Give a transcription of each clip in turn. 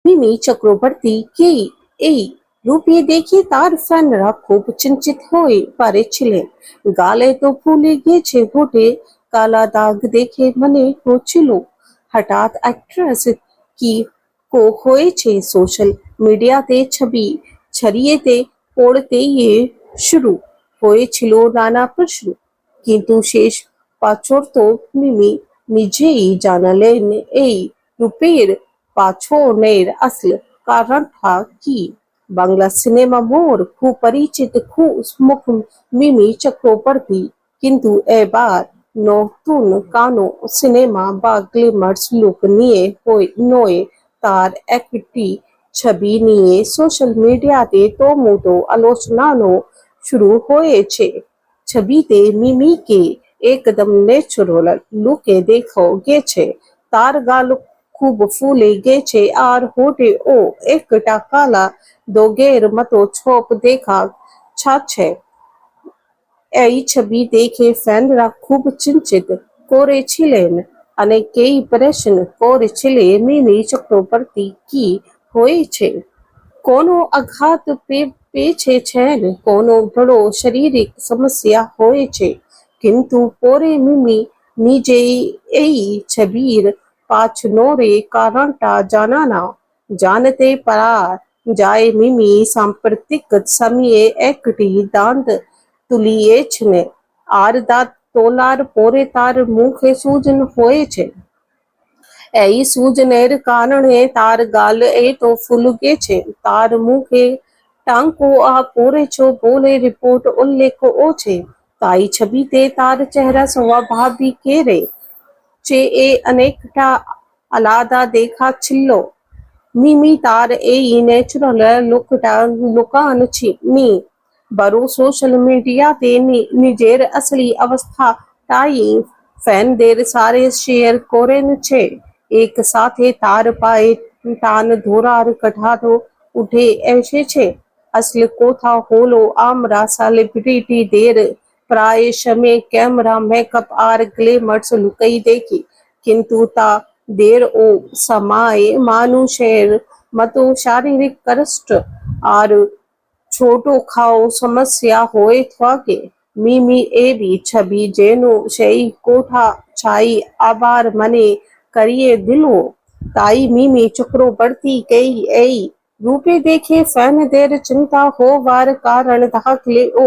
মিমি চক্রবর্তী কে এই রূপে দেখে তার ফ্যানরা খুব চিন্তিত হয়ে পড়েছিলেন। গালে তো ফুলে গেছে, হোঠে কালা দাগ দেখে মনে হচ্ছিল হঠাৎ অ্যাক্ট্রেস কি হয়েছে। সোশ্যাল মিডিয়াতে ছবি ছড়িয়েতে পড়তেই শুরু হয়েছিল নানা প্রশ্ন, কিন্তু শেষ পর্যন্ত মিমি নিজেই জানালেন এই রূপের পাছনের আসল কারণটা কি। বাংলা সিনেমা মোর খুব পরিচিত মুখ মিমি চক্রবর্তী, কিন্তু এবার নতুন কানো সিনেমা বা গ্ল্যামার্স লুক নিয়ে নয়, তার একটি ছবি নিয়ে সোশ্যাল মিডিয়াতে তোমতো আলোচনাও শুরু হয়েছে। ছবিতে মিমিকে একদম ন্যাচারাল লুকে দেখা গেছে। তার গাল খুব ফুলে গেছে আর হোঠে ও একটা কালা দাগের মতো ছোপ দেখা যাচ্ছে। এই ছবি দেখে ফ্যানরা খুব চিন্তিত করেছিলেন। অনেকেই প্রশ্ন করেছিলেন মিমি চক্রবর্তী কি হয়েছে, কোনো আঘাত পেয়েছেন, কোনো বড় শারীরিক সমস্যা হয়েছে। কিন্তু পরে মিমি নিজেই এই ছবির পাছনের কারণটা জানতে পারা যায়। মিমি সাম্প্রতিক সময়ে একটি দাঁত তুলিয়েছেন, আর দাঁত তোলার পরে তার মুখে সুজন হয়েছে। এই সুজনের কারণে তার গাল এত ফুলে গেছে, তার মুখে টাঙ্কও পড়েছে বলে রিপোর্ট উল্লেখ আছে। তাই ছবিতে তার চেহারা স্বাভাবিকের চেয়ে অনেকটা আলাদা দেখাচ্ছিল। মিমি তার এই ন্যাচারাল লুকটা লুকাননি, বরং সোশ্যাল মিডিয়াতে নিজের আসলি অবস্থাটাই ফ্যানদের সাথে শেয়ার করেছে। একসাথে তার পায়ে টান ধরার কথাও উঠে এসেছে। আসল কথা হলো, আমরা সেলিব্রিটিদের প্রায় সময় ক্যামেরা, মেকআপ আর গ্ল্যামার্স লুকেই দেখি, কিন্তু তাদেরও সময় মানুষের মতো শারীরিক কষ্ট আর ছোটখাটো সমস্যা হয়ে থাকে। মিমি এই ছবি যেন সেই কথাটাই আবার মনে করিয়ে দিল। তাই মিমি চক্রবর্তীকে এই রূপে দেখে ফ্যানদের চিন্তা হওয়ার কারণ থাকলেও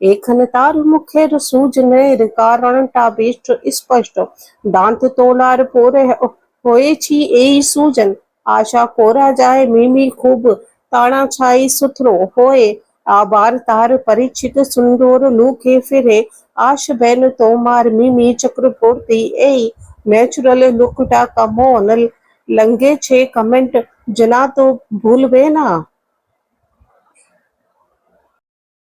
এখন তার মুখের সুজনের কারণটা বেশ স্পষ্ট। দাঁত তোলার পরে হয়েছে এই সুজন। আশা করা যায় মিমি খুব তাড়াতাড়ি সুস্থ হয়ে আবার তার পরিচিত সুন্দর লুকে ফিরে আসবেন। তোমার মিমি চক্রবর্তী এই ন্যাচারাল লুকটা কেমন লেগেছে কমেন্ট জানাতে ভুলবে না।